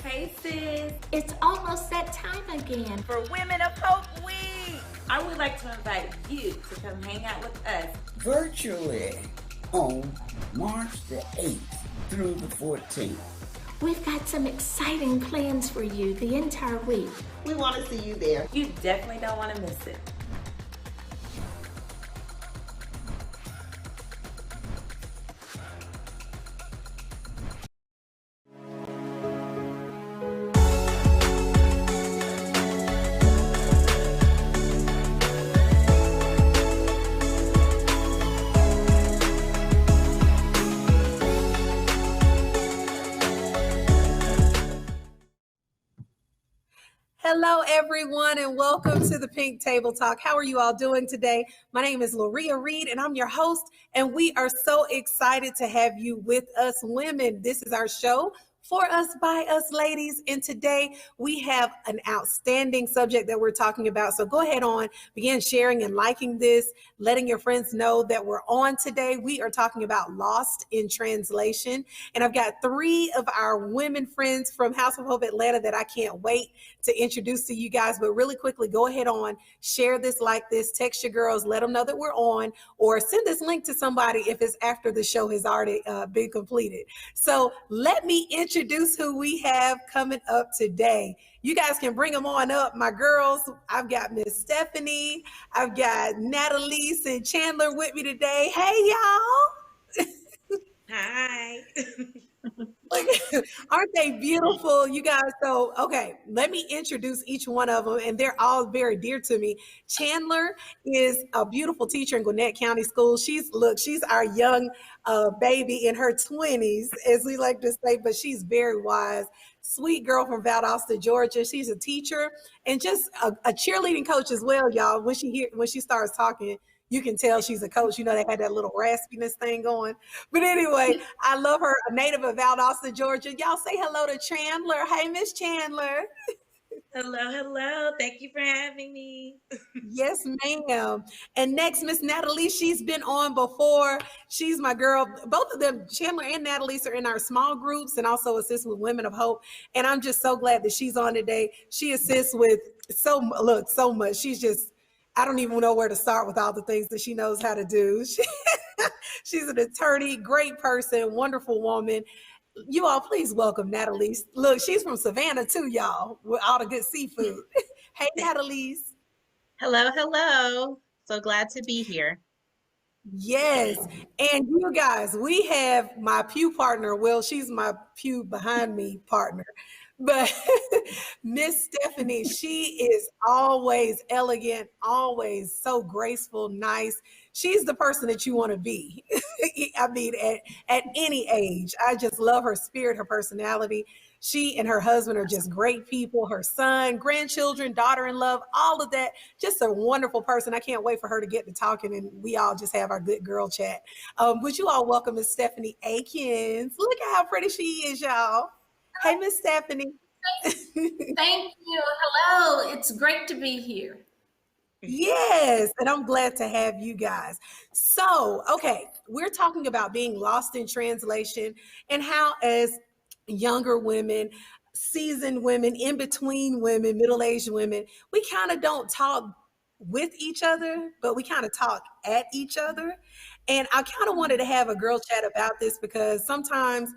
Hey sis, It's almost that time again. for Women of Hope Week, I would like to invite you to come hang out with us virtually on March the 8th through the 14th. We've got some exciting plans for you the entire week. We want to see you there. You definitely don't want to miss it. Hello, everyone, and welcome to the Pink Table Talk. How are you all doing today? My name is Loria Reed, and I'm your host, and we are so excited to have you with us women. This is our show for us, by us ladies, and today we have an outstanding subject that we're talking about. So go ahead on, begin sharing and liking this, letting your friends know that we're on today. We are talking about Lost in Translation, and I've got three of our women friends from House of Hope Atlanta that I can't wait to introduce to you guys. But really quickly, go ahead on, share this, like this, text your girls, let them know that we're on, or send this link to somebody if it's after the show has already been completed. So let me introduce who we have coming up today. You guys can bring them on up, my girls. I've got Miss Stephanie, I've got Natalise and Chandler with me today. Hey, y'all. Hi. Aren't they beautiful, you guys? So, okay, let me introduce each one of them, and they're all very dear to me. Chandler is a beautiful teacher in Gwinnett County Schools. She's our young baby in her 20s, as we like to say, but she's very wise. Sweet girl from Valdosta, Georgia. She's a teacher and just a cheerleading coach as well, y'all. When she starts talking, you can tell she's a coach. You know, they had that little raspiness thing going. But anyway, I love her, a native of Valdosta, Georgia. Y'all say hello to Chandler. Hey, Miss Chandler. Hello. Thank you for having me. Yes, ma'am. And next, Miss Natalie, she's been on before. She's my girl. Both of them, Chandler and Natalie, are in our small groups and also assist with Women of Hope. And I'm just so glad that she's on today. She assists with so much. She's just, I don't even know where to start with all the things that she knows how to do. She's an attorney, great person, wonderful woman. You all, please welcome Natalie. Look, she's from Savannah too, y'all, with all the good seafood. Hey, Natalie. Hello. So glad to be here. Yes. And you guys, we have my pew partner. Well, she's my pew behind me partner. But Miss Stephanie, she is always elegant, always so graceful, nice. She's the person that you want to be. I mean, at any age. I just love her spirit, her personality. She and her husband are just great people. Her son, grandchildren, daughter-in-law, all of that. Just a wonderful person. I can't wait for her to get to talking and we all just have our good girl chat. Would you all welcome Miss Stephanie Akins? Look at how pretty she is, y'all. Hey, Miss Stephanie. Thank you. Hello. It's great to be here. Yes, and I'm glad to have you guys. So, okay, we're talking about being lost in translation and how, as younger women, seasoned women, in between women, middle-aged women, we kind of don't talk with each other, but we kind of talk at each other. And I kind of wanted to have a girl chat about this because sometimes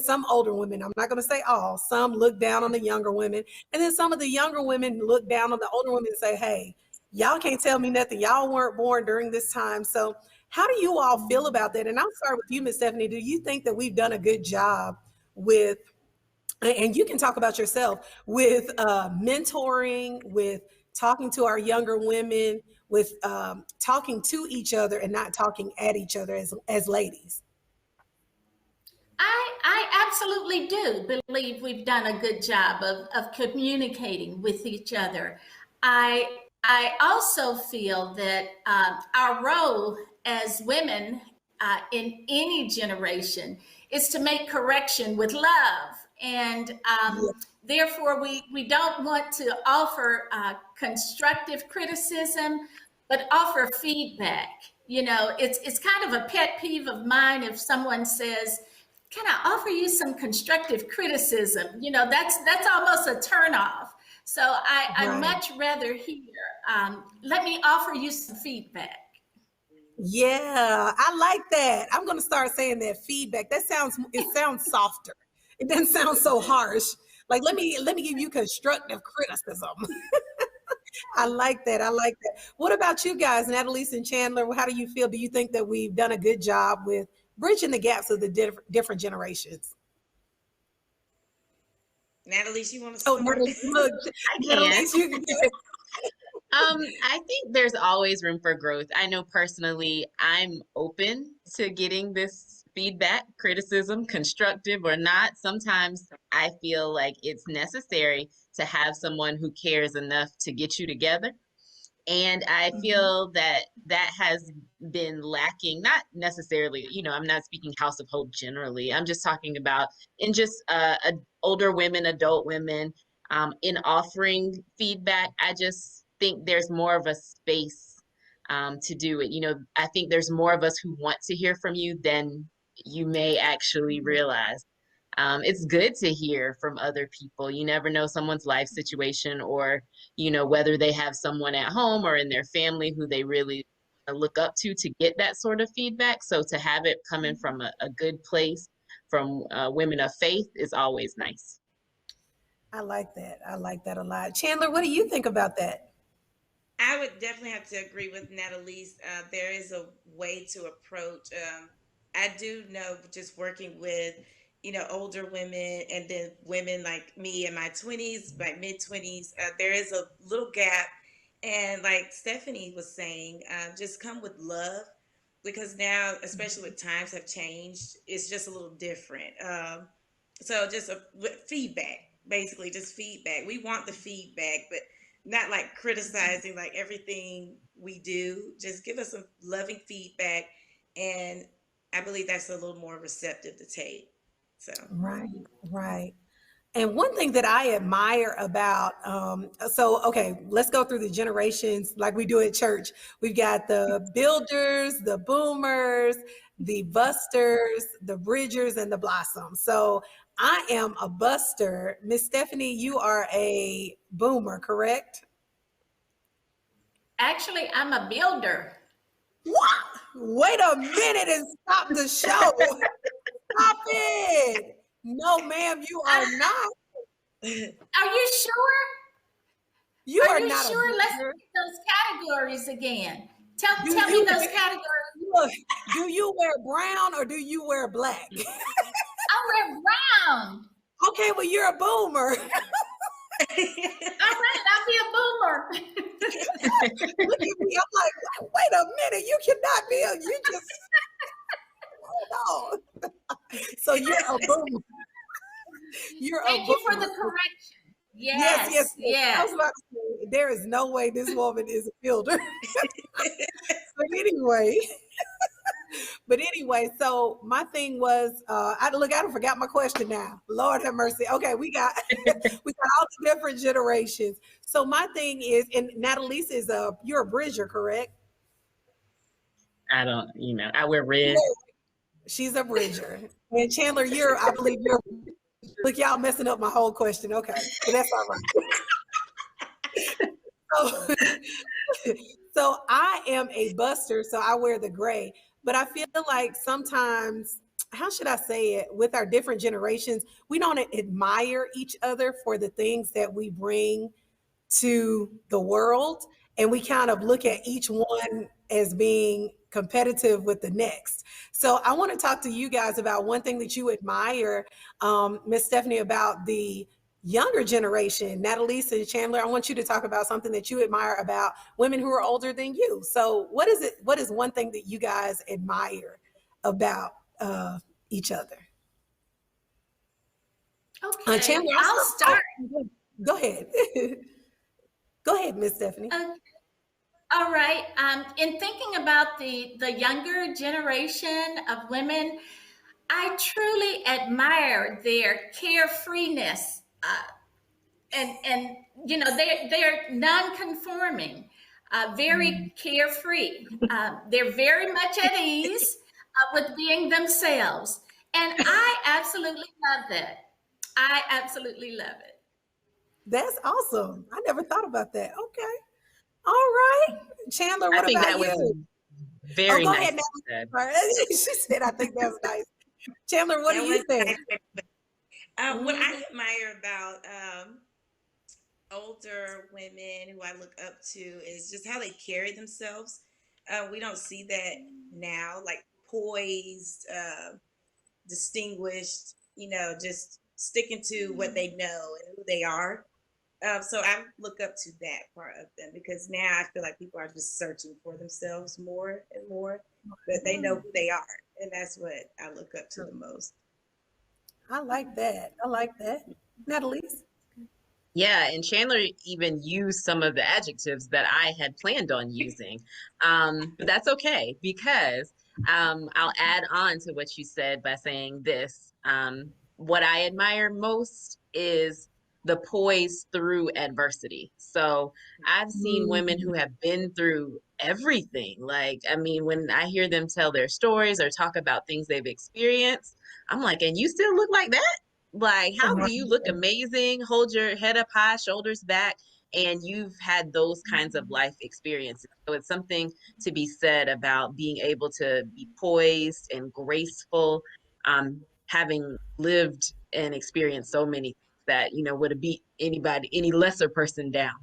some older women, I'm not going to say all, some look down on the younger women. And then some of the younger women look down on the older women and say, hey, y'all can't tell me nothing. Y'all weren't born during this time. So how do you all feel about that? And I'll start with you, Miss Stephanie. Do you think that we've done a good job with, and you can talk about yourself, with mentoring, with talking to our younger women, with talking to each other and not talking at each other as ladies? I absolutely do believe we've done a good job of communicating with each other. I also feel that our role as women in any generation is to make correction with love. And therefore, we don't want to offer constructive criticism, but offer feedback. You know, it's kind of a pet peeve of mine if someone says, can I offer you some constructive criticism? That's almost a turnoff. So I Right. much rather hear, let me offer you some feedback. Yeah, I like that. I'm going to start saying that feedback. It sounds softer. It doesn't sound so harsh. Like, let me give you constructive criticism. I like that. I like that. What about you guys, Annalise and Chandler? How do you feel? Do you think that we've done a good job with bridging the gaps of the different generations? Natalie, you want to Oh, start? Natalie, look, I can. Annalise, you can do it. I think there's always room for growth. I know personally, I'm open to getting this feedback, criticism, constructive or not. Sometimes I feel like it's necessary to have someone who cares enough to get you together. And I feel that that has been lacking, not necessarily, I'm not speaking House of Hope generally. I'm just talking about in just older women, adult women, in offering feedback. I just think there's more of a space to do it. I think there's more of us who want to hear from you than you may actually realize. It's good to hear from other people. You never know someone's life situation or, whether they have someone at home or in their family who they really look up to get that sort of feedback. So to have it coming from a good place from women of faith is always nice. I like that. I like that a lot. Chandler, what do you think about that? I would definitely have to agree with Natalie's. There is a way to approach. I do know just working with, older women and then women like me in my 20s, my mid 20s, there is a little gap. And like Stephanie was saying, just come with love because now, especially with times have changed, it's just a little different. So just feedback, basically just feedback. We want the feedback, but not like criticizing like everything we do. Just give us some loving feedback, and I believe that's a little more receptive to take. So Right, right. And one thing that I admire about, okay, let's go through the generations like we do at church. We've got the builders, the boomers, the busters, the bridgers, and the blossoms. So I am a buster. Miss Stephanie, you are a boomer, correct? Actually, I'm a builder. What? Wait a minute and stop the show. Stop it. No, ma'am, you are not. Are you sure? You Are are you not sure? a Let's builder. get those categories again. Tell Do me you those wear, categories. look, do you wear brown or do you wear black? I wear brown. Okay, well, you're a boomer. All right, I'll be a boomer. Look at me. I'm like, wait a minute. You cannot be you just, hold on. So you're a boomer. You're Thank a you for the boomer. correction. Yes. Yes. I was about to say, there is no way this woman is a builder. But anyway, so my thing was, I don't forgot my question now. Lord have mercy. Okay, we got all the different generations. So my thing is, and Natalise you're a bridger, correct? I don't, I wear red. She's a bridger. And Chandler, I believe you're. Look, y'all messing up my whole question. Okay, but that's all right. So I am a buster, so I wear the gray. But I feel like sometimes, how should I say it, with our different generations, we don't admire each other for the things that we bring to the world. And we kind of look at each one as being competitive with the next. So I want to talk to you guys about one thing that you admire, Miss Stephanie, about the younger generation. Natalise and Chandler, I want you to talk about something that you admire about women who are older than you. So what is one thing that you guys admire about each other? Okay, Chandler, I'll start. Go ahead. Go ahead, Miss Stephanie. All right. In thinking about the younger generation of women, I truly admire their carefreeness, and they're non-conforming, very carefree. They're very much at ease with being themselves, And I absolutely love that. I absolutely love it. That's awesome. I never thought about that. Okay. All right. Chandler, I what think about that was you? Oh, very go nice ahead, said. Natalie. She said, I think that was nice. Chandler, what do That you was think? nice. What Mhm. I admire about older women who I look up to is just how they carry themselves. We don't see that now, like poised, distinguished, just sticking to what they know and who they are. So I look up to that part of them because now I feel like people are just searching for themselves more and more, but they know who they are. And that's what I look up to the most. I like that. I like that. Natalie? Yeah, and Chandler even used some of the adjectives that I had planned on using. But that's okay because I'll add on to what you said by saying this. What I admire most is the poise through adversity. So I've seen women Mm, who have been through everything. Like, I mean, when I hear them tell their stories or talk about things they've experienced, I'm like, and you still look like that? Like, how do right. you look amazing, hold your head up high, shoulders back, and you've had those kinds of life experiences? So it's something to be said about being able to be poised and graceful, having lived and experienced so many things that, would have beat anybody, any lesser person down.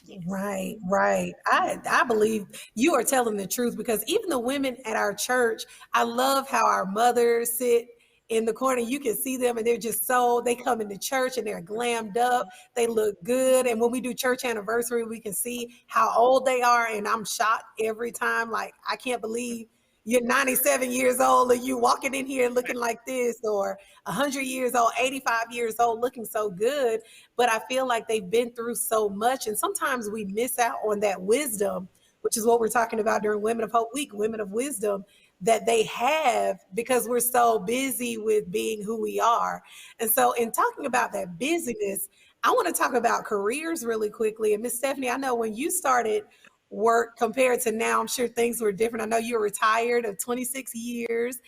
Yes. Right, right. I believe you are telling the truth because even the women at our church, I love how our mothers sit in the corner. You can see them and they're just so they come into church and they're glammed up. They look good. And when we do church anniversary, we can see how old they are. And I'm shocked every time. Like, I can't believe you're 97 years old and you walking in here looking like this, or 100 years old, 85 years old, looking so good. But I feel like they've been through so much. And sometimes we miss out on that wisdom, which is what we're talking about during Women of Hope Week, Women of Wisdom that they have because we're so busy with being who we are. And so, in talking about that busyness, I want to talk about careers really quickly. And Miss Stephanie, I know when you started work compared to now, I'm sure things were different. I know you're retired of 26 years.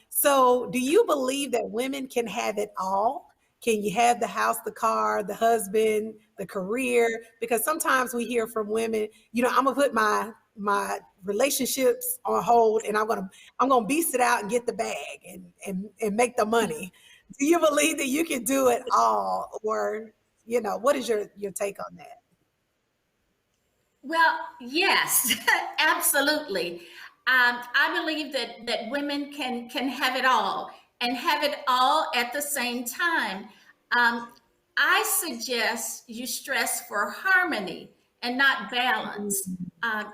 So, do you believe that women can have it all? Can you have the house, the car, the husband, the career? Because sometimes we hear from women, I'm gonna put my relationships on hold and I'm gonna beast it out and get the bag and make the money. Do you believe that you can do it all? Or, what is your take on that? Well, yes, absolutely. I believe that women can have it all and have it all at the same time. Um, I suggest you stress for harmony and not balance.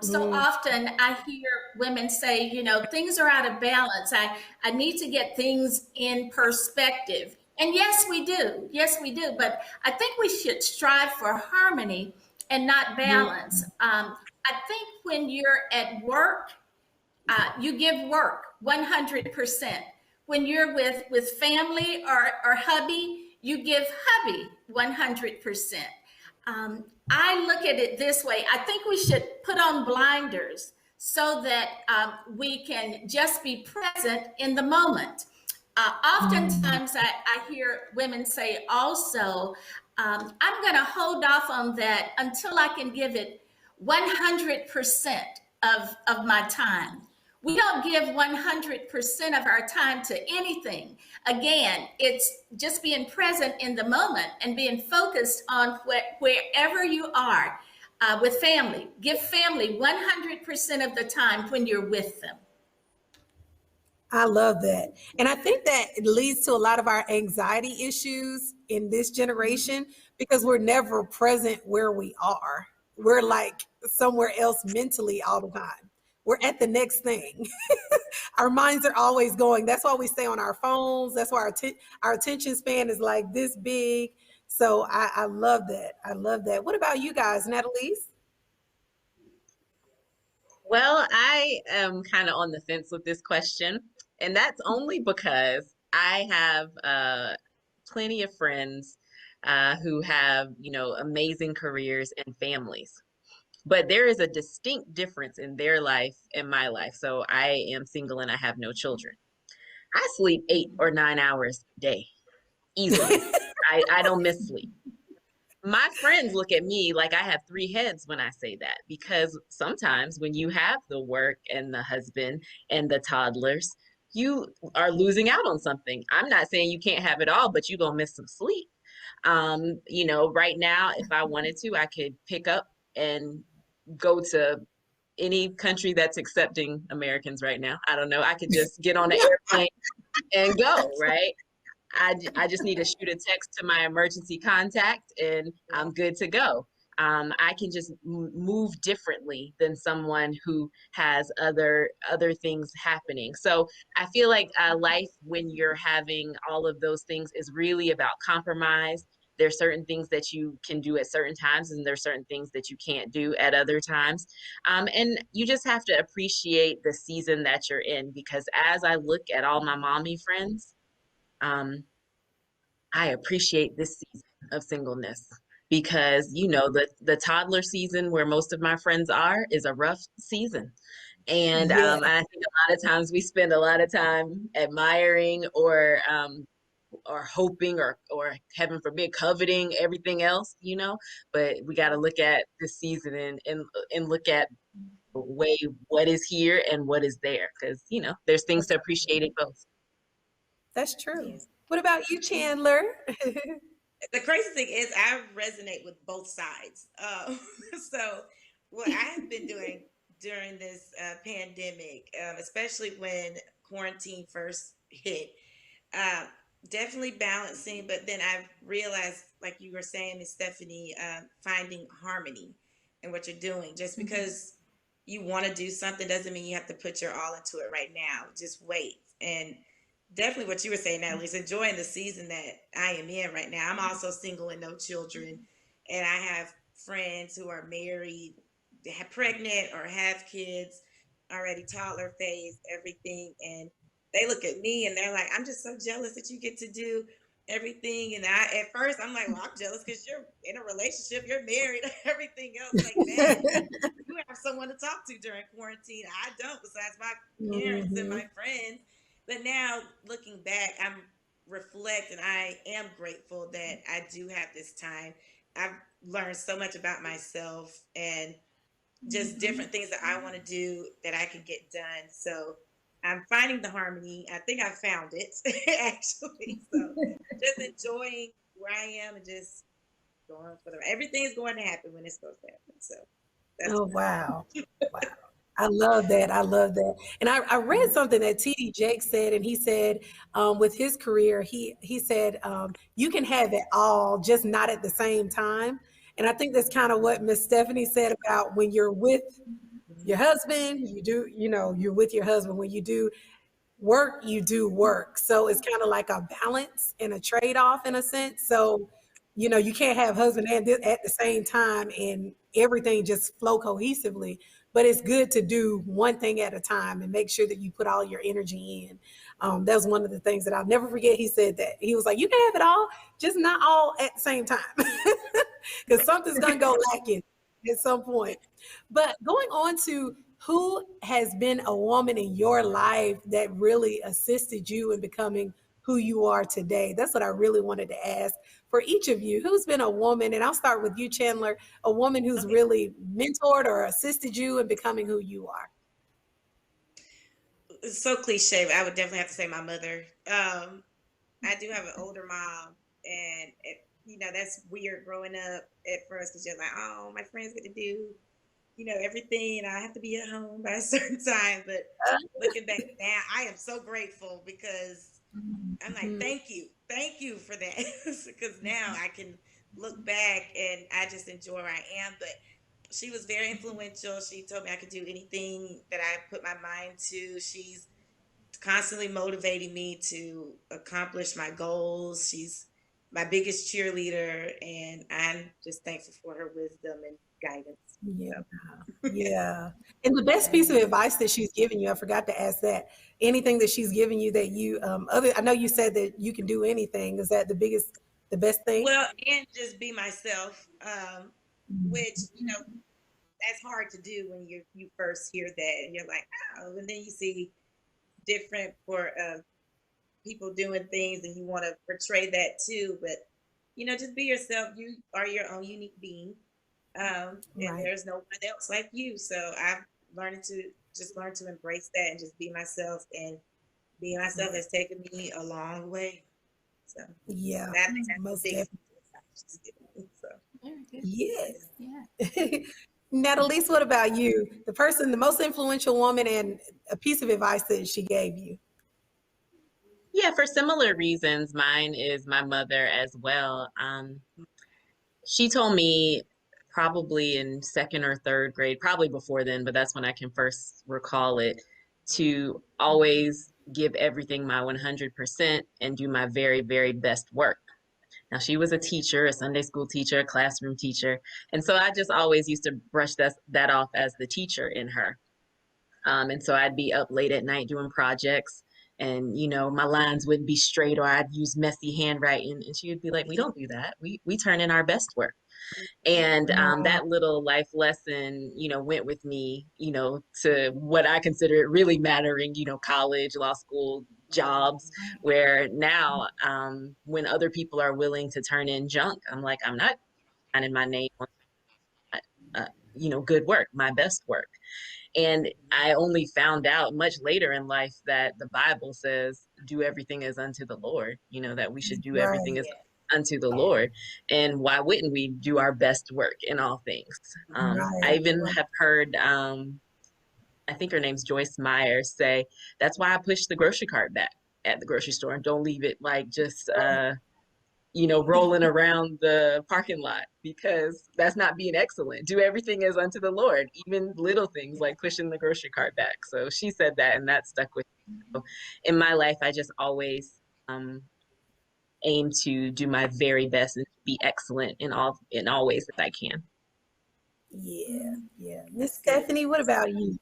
So Mm, often I hear women say, things are out of balance. I need to get things in perspective. And yes, we do. Yes, we do. But I think we should strive for harmony and not balance. I think when you're at work, you give work 100%. When you're with family or hubby, you give hubby 100%. I look at it this way. I think we should put on blinders so that we can just be present in the moment. mm, Oftentimes, I hear women say also, I'm going to hold off on that until I can give it 100% of my time. We don't give 100% of our time to anything. Again, it's just being present in the moment and being focused on wherever you are with family. Give family 100% of the time when you're with them. I love that. And I think that it leads to a lot of our anxiety issues in this generation because we're never present where we are. We're like somewhere else mentally all the time. We're at the next thing. Our minds are always going. That's why we stay on our phones. That's why our attention span is like this big. So I love that. I love that. What about you guys, Natalie? Well, I am kind of on the fence with this question, and that's only because I have plenty of friends who have, amazing careers and families. But there is a distinct difference in their life and my life. So I am single and I have no children. I sleep 8 or 9 hours a day easily. I don't miss sleep. My friends look at me like I have three heads when I say that, because sometimes when you have the work and the husband and the toddlers, you are losing out on something. I'm not saying you can't have it all, but you're gonna miss some sleep. Right now, if I wanted to, I could pick up and go to any country that's accepting Americans right now. I don't know. I could just get on an airplane and go, right? I just need to shoot a text to my emergency contact and I'm good to go. I can just move differently than someone who has other things happening. So I feel like life, when you're having all of those things, is really about compromise. There's certain things that you can do at certain times, and there's certain things that you can't do at other times. And you just have to appreciate the season that you're in, because as I look at all my mommy friends, um, I appreciate this season of singleness, because the toddler season where most of my friends are is a rough season. And Yeah. I think a lot of times we spend a lot of time admiring or hoping or heaven forbid coveting everything else, but we got to look at this season and look at way what is here and what is there, because there's things to appreciate in both. That's true. Yes. What about you, Chandler? The crazy thing is, I resonate with both sides. So, what I have been doing during this pandemic, especially when quarantine first hit, uh, definitely balancing. But then I've realized, like you were saying, Miss Stephanie, finding harmony in what you're doing. Just because you want to do something doesn't mean you have to put your all into it right now. Just wait. And definitely what you were saying, Natalie, is enjoying the season that I am in right now. I'm also single and no children, and I have friends who are married, have pregnant, or have kids already, toddler phase, everything, and they look at me and they're like, "I'm just so jealous that you get to do everything." And at first I'm like, "Well, I'm jealous because you're in a relationship, you're married, everything else like that. You have someone to talk to during quarantine. I don't, besides my parents and Mhm. my friends." But now looking back, I'm reflect and I am grateful that I do have this time. I've learned so much about myself and just different things that I want to do that I can get done. So I'm finding the harmony. I think I found it actually. So just enjoying where I am and just going for the everything's going to happen when it's supposed to happen. So that's Oh, wow. Wow. I love that. I love that. And I read something that TD Jake said, and he said, with his career, he said, you can have it all, just not at the same time. And I think that's kind of what Miss Stephanie said about when you're with your husband, you're with your husband. When you do work, you do work. So it's kind of like a balance and a trade-off in a sense. So, you can't have husband and at the same time and everything just flow cohesively. But it's good to do one thing at a time and make sure that you put all your energy in. That was one of the things that I'll never forget. He said that he was like, "You can have it all, just not all at the same time," because something's gonna go lacking at some point. But going on to who has been a woman in your life that really assisted you in becoming who you are today? That's what I really wanted to ask for each of you. Who's been a woman, and I'll start with you, Chandler, a woman who's okay. really mentored or assisted you in becoming who you are? It's so cliche, but I would definitely have to say my mother. I do have an older mom, and that's weird growing up at first because you're like, oh, my friends get to do everything, and I have to be at home by a certain time. But looking back now, I am so grateful because I'm like, thank you for that, because now I can look back and I just enjoy where I am. But she was very influential. She told me I could do anything that I put my mind to. She's constantly motivating me to accomplish my goals. She's my biggest cheerleader, and I'm just thankful for her wisdom and guidance. Yeah, So. yeah. And the best piece of advice that she's given you, I forgot to ask that. Anything that she's given you that you I know you said that you can do anything. Is that the best thing? Well, and just be myself, which that's hard to do when you first hear that, and you're like, oh, and then you see different for people doing things and you want to portray that too. But just be yourself. You are your own unique being, and Right. there's no one else like you. So I've learn to embrace that and just be myself. And being myself has taken me a long way. So Yeah, I think that's most the biggest definitely. thing. So Very good. Yes. Yeah. Natalie, what about you? The most influential woman, and a piece of advice that she gave you. Yeah, for similar reasons, mine is my mother as well. She told me probably in second or third grade, probably before then, but that's when I can first recall it, to always give everything my 100% and do my very, very best work. Now, she was a teacher, a Sunday school teacher, a classroom teacher. And so I just always used to brush that off as the teacher in her. And so I'd be up late at night doing projects, and my lines wouldn't be straight, or I'd use messy handwriting, and she would be like, "We don't do that. We turn in our best work." And Wow. that little life lesson, went with me, to what I consider it really mattering, college, law school, jobs, where now, when other people are willing to turn in junk, I'm like, I'm not signing my name on, good work, my best work. And I only found out much later in life that the Bible says, do everything as unto the Lord, that we should do everything Right. as unto the Lord. And why wouldn't we do our best work in all things? I Right. even have heard, I think her name's Joyce Meyer, say, that's why I push the grocery cart back at the grocery store and don't leave it like just, rolling around the parking lot, because that's not being excellent. Do everything as unto the Lord, even little things like pushing the grocery cart back. So she said that, and that stuck with me. So in my life, I just always aim to do my very best and be excellent in all ways that I can. Yeah. Yeah. Miss that's good. Stephanie, what about you?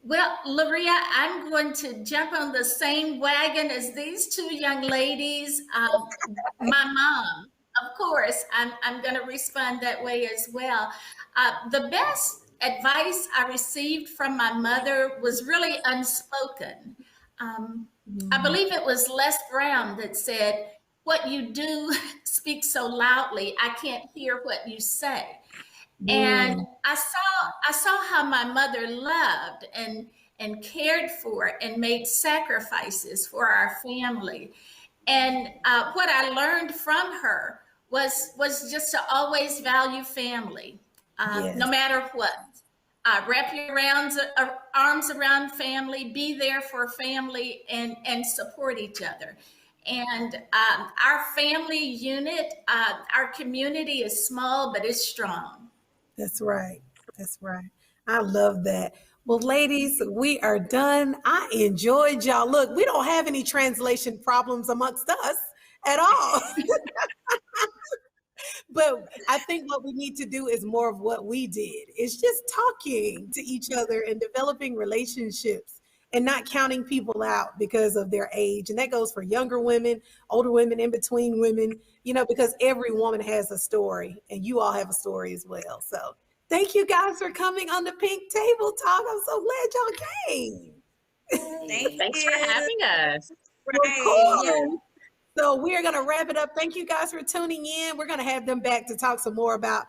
Well, Loria, I'm going to jump on the same wagon as these two young ladies. My mom, of course, I'm going to respond that way as well. The best advice I received from my mother was really unspoken. I believe it was Les Brown that said, "What you do speaks so loudly, I can't hear what you say." And Mm, I saw how my mother loved and cared for and made sacrifices for our family. And what I learned from her was just to always value family, no yes, matter what. Wrap your arms around family, be there for family, and support each other. And our family unit, our community is small, but it's strong. that's right. That's right. I love that. Well, ladies, we are done. I enjoyed y'all. Look, we don't have any translation problems amongst us at all. But I think what we need to do is more of what we did. It's just talking to each other and developing relationships and not counting people out because of their age. And that goes for younger women, older women, in between women, because every woman has a story and you all have a story as well. So thank you guys for coming on the Pink Table Talk. I'm so glad y'all came. Thank Thanks for you. having us. Of Right. course. So we're going to wrap it up. Thank you guys for tuning in. We're going to have them back to talk some more about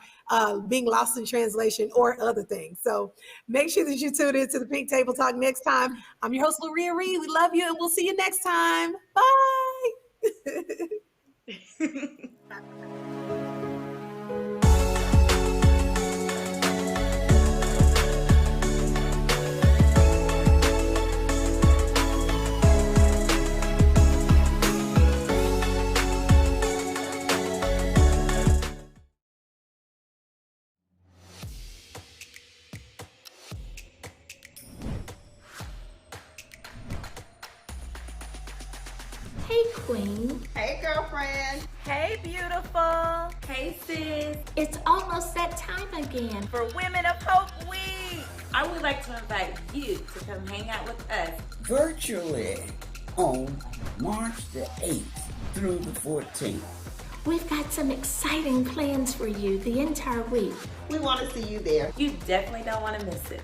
being lost in translation or other things. So make sure that you tune in to the Pink Table Talk next time. I'm your host, Loria Reed. We love you, and we'll see you next time. Bye. Hey, Queen. Hey, girlfriend. Hey, beautiful. Hey, sis. It's almost that time again. For Women of Hope Week. I would like to invite you to come hang out with us virtually on March the 8th through the 14th. We've got some exciting plans for you the entire week. We want to see you there. You definitely don't want to miss it.